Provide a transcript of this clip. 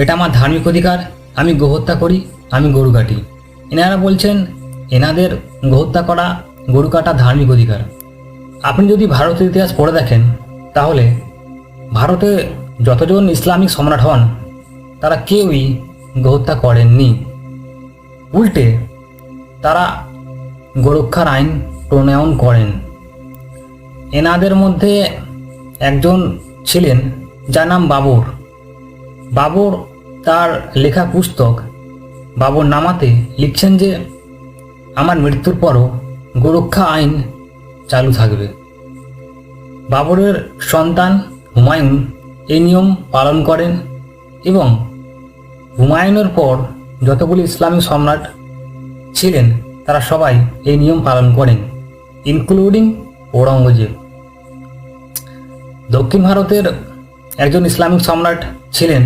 এটা আমার ধার্মিক অধিকার, আমি গোহত্যা করি, আমি গরু কাটি। এনারা বলছেন এনাদের গোহত্যা করা, গরু কাটা ধার্মিক অধিকার। আপনি যদি ভারতের ইতিহাস পড়ে দেখেন তাহলে ভারতে যতজন ইসলামিক সম্রাট হন তারা কেউই গোহত্যা করেননি। উল্টে তারা গোরক্ষার আইন প্রণয়ন করেন। এনাদের মধ্যে একজন ছিলেন যার নাম বাবর। বাবর তার লেখা পুস্তক বাবর নামাতে লিখছেন যে আমার মৃত্যুর পরও গোরক্ষা আইন চালু থাকবে। বাবরের সন্তান হুমায়ুন এই নিয়ম পালন করেন এবং হুমায়ুনের পর যতগুলি ইসলামিক সম্রাট ছিলেন তারা সবাই এই নিয়ম পালন করেন, ইনক্লুডিং ঔরঙ্গজেব। দক্ষিণ ভারতের একজন ইসলামিক সম্রাট ছিলেন